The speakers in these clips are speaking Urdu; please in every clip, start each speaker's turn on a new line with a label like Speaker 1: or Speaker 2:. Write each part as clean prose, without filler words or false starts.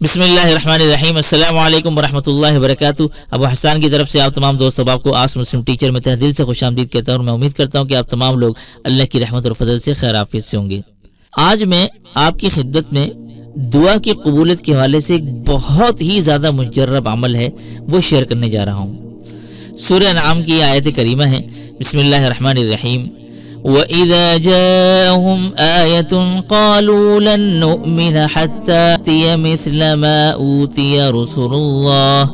Speaker 1: بسم اللہ الرحمن الرحیم۔ السلام علیکم ورحمۃ اللہ وبرکاتہ۔ ابو حسان کی طرف سے آپ تمام دوست احباب کو آس مسلم ٹیچر میں تہ دل سے خوش آمدید کہتا ہوں اور میں امید کرتا ہوں کہ آپ تمام لوگ اللہ کی رحمت اور فضل سے خیر عافیت سے ہوں گے۔ آج میں آپ کی خدمت میں دعا کی قبولیت کے حوالے سے ایک بہت ہی زیادہ مجرب عمل ہے وہ شیئر کرنے جا رہا ہوں۔ سورہ انعام کی آیت کریمہ ہے، بسم اللہ الرحمن الرحیم۔ وَإِذَا جَاءَهُمْ آيَةٌ قَالُوا لَن نُّؤْمِنَ حَتَّى نُؤْتِيَ مِثْلَ مَا أُوتِيَ رُسُلُ اللَّهِ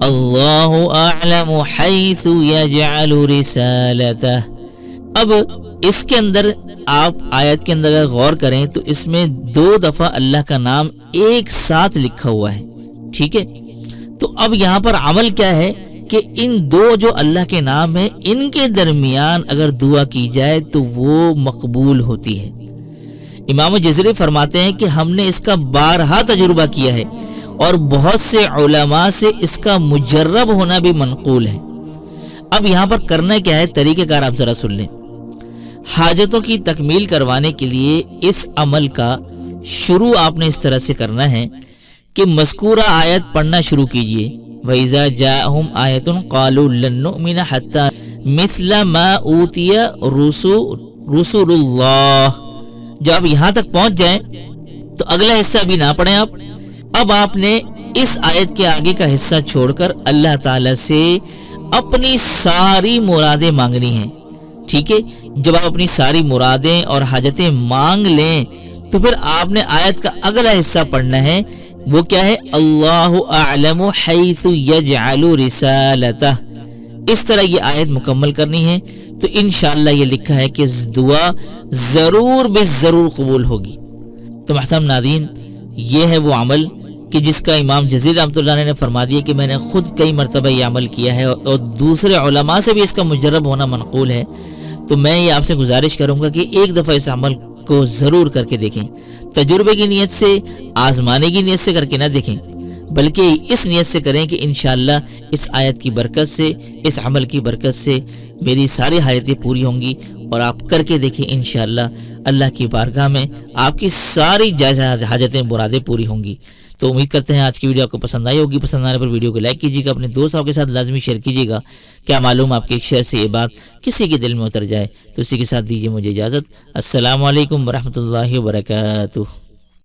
Speaker 1: اللَّهُ أَعْلَمُ حَيْثُ يَجْعَلُ رِسَالَتَهُ۔ اب اس کے اندر آپ آیت کے اندر اگر غور کریں تو اس میں 2 دفعہ اللہ کا نام ایک ساتھ لکھا ہوا ہے، ٹھیک ہے؟ تو اب یہاں پر عمل کیا ہے کہ ان 2 جو اللہ کے نام ہیں ان کے درمیان اگر دعا کی جائے تو وہ مقبول ہوتی ہے۔ امام جزری فرماتے ہیں کہ ہم نے اس کا بارہا تجربہ کیا ہے اور بہت سے علماء سے اس کا مجرب ہونا بھی منقول ہے۔ اب یہاں پر کرنا کیا ہے، طریقہ کار آپ ذرا سن لیں۔ حاجتوں کی تکمیل کروانے کے لیے اس عمل کا شروع آپ نے اس طرح سے کرنا ہے کہ مذکورہ آیت پڑھنا شروع کیجئے۔ وَإِذَا جَاءَهُمْ آيَةٌ قَالُوا لَن نُّؤْمِنَ حَتَّى مِثْلَ مَا أُوتِيَ رُسُلُ اللَّهِ۔ جب آپ یہاں تک پہنچ جائیں تو اگلا حصہ بھی نہ پڑھیں آپ۔ اب آپ نے اس آیت کے آگے کا حصہ چھوڑ کر اللہ تعالی سے اپنی ساری مرادیں مانگنی ہیں، ٹھیک ہے؟ جب آپ اپنی ساری مرادیں اور حاجتیں مانگ لیں تو پھر آپ نے آیت کا اگلا حصہ پڑھنا ہے، وہ کیا ہے؟ اللہ اعلم حیث یجعل رسالتہ۔ اس طرح یہ آیت مکمل کرنی ہے تو انشاءاللہ یہ لکھا ہے کہ دعا ضرور بے ضرور قبول ہوگی۔ تو محترم ناظرین، یہ ہے وہ عمل کہ جس کا امام جزیر رحمۃ اللہ علیہ نے فرما دیا کہ میں نے خود کئی مرتبہ یہ عمل کیا ہے اور دوسرے علماء سے بھی اس کا مجرب ہونا منقول ہے۔ تو میں یہ آپ سے گزارش کروں گا کہ ایک دفعہ اس عمل کو ضرور کر کے دیکھیں، تجربے کی نیت سے، آزمانے کی نیت سے کر کے نہ دیکھیں، بلکہ اس نیت سے کریں کہ انشاءاللہ اس آیت کی برکت سے، اس عمل کی برکت سے میری ساری حاجتیں پوری ہوں گی، اور آپ کر کے دیکھیں انشاءاللہ اللہ کی بارگاہ میں آپ کی ساری جائز حاجتیں مرادیں پوری ہوں گی۔ تو امید کرتے ہیں آج کی ویڈیو آپ کو پسند آئی ہوگی۔ پسند آنے پر ویڈیو کو لائک کیجیے گا، اپنے دوستوں کے ساتھ لازمی شیئر کیجیے گا۔ کیا معلوم آپ کے ایک شیئر سے یہ بات کسی کے دل میں اتر جائے۔ تو اسی کے ساتھ دیجیے مجھے اجازت۔ السلام علیکم ورحمۃ اللہ وبرکاتہ۔